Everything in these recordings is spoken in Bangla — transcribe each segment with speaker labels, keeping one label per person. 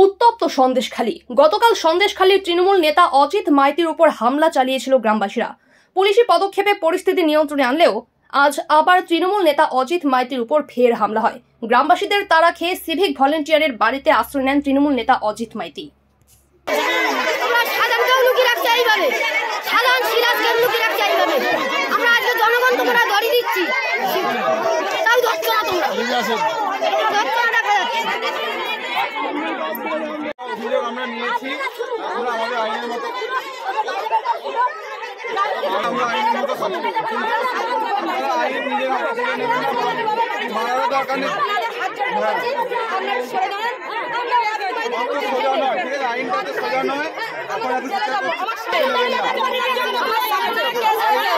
Speaker 1: উত্তপ্ত সন্দেশখালী। গতকাল সন্দেশখালীর তৃণমূল নেতা অজিত মাইতির উপর হামলা চালিয়েছিল গ্রামবাসীরা। পুলিশি পদক্ষেপে পরিস্থিতি নিয়ন্ত্রণে আনলেও আজ আবার তৃণমূল নেতা অজিত মাইতির উপর ফের হামলা হয়। গ্রামবাসীদের তাড়া খেয়ে সিভিক ভলেন্টিয়ারের বাড়িতে আশ্রয় নেন তৃণমূল নেতা অজিত মাইতি।
Speaker 2: আমরা নিয়েছি, আমরা আমাদের আইনের মতো আইন নিজের হাতে তুলে নেবেন, মারারও দরকার নেই। সোজা নয়, ঠিক আছে, আইনটাতে সোজা নয়। এখন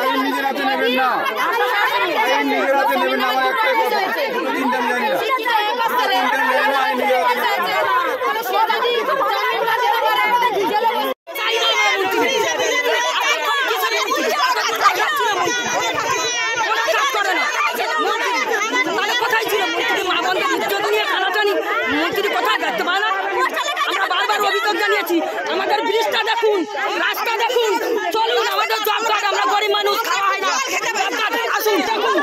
Speaker 2: আইন নিজের হাতে নেবেন না, আইন নিজের হাতে নেবেন না। আমার একটাই কথা, দুটো তিনটা আমি জানি না, আইন নিজের হাতে
Speaker 3: আমাদের ব্রিজটা দেখুন, রাস্তা দেখুন, চলুন, আমাদের জব কার্ড, আমরা গরিব মানুষ, খাওয়া হয় না, জব কার্ড আসুন দেখুন।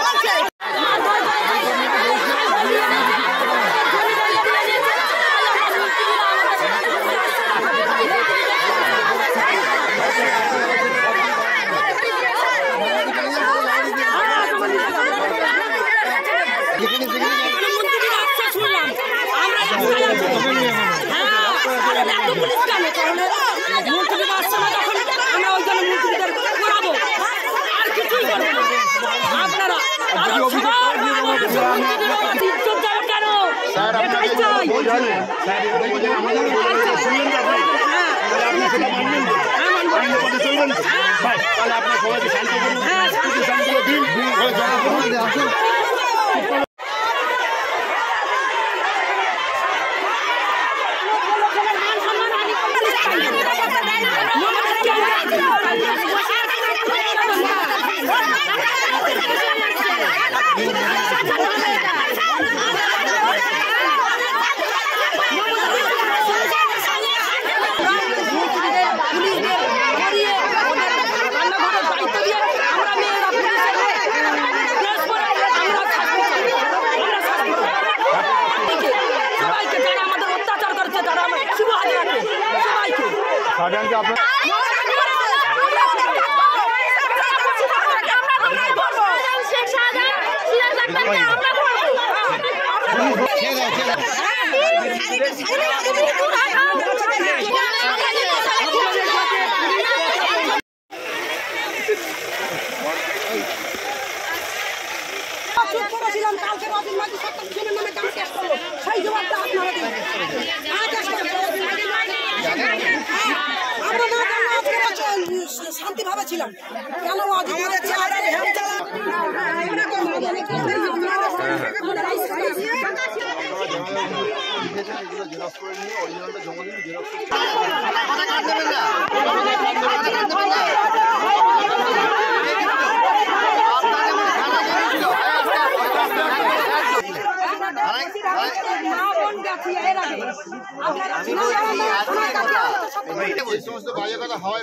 Speaker 4: শান্তি ভাবে ছিলাম কেন
Speaker 2: সমস্ত বাজে কথা হয়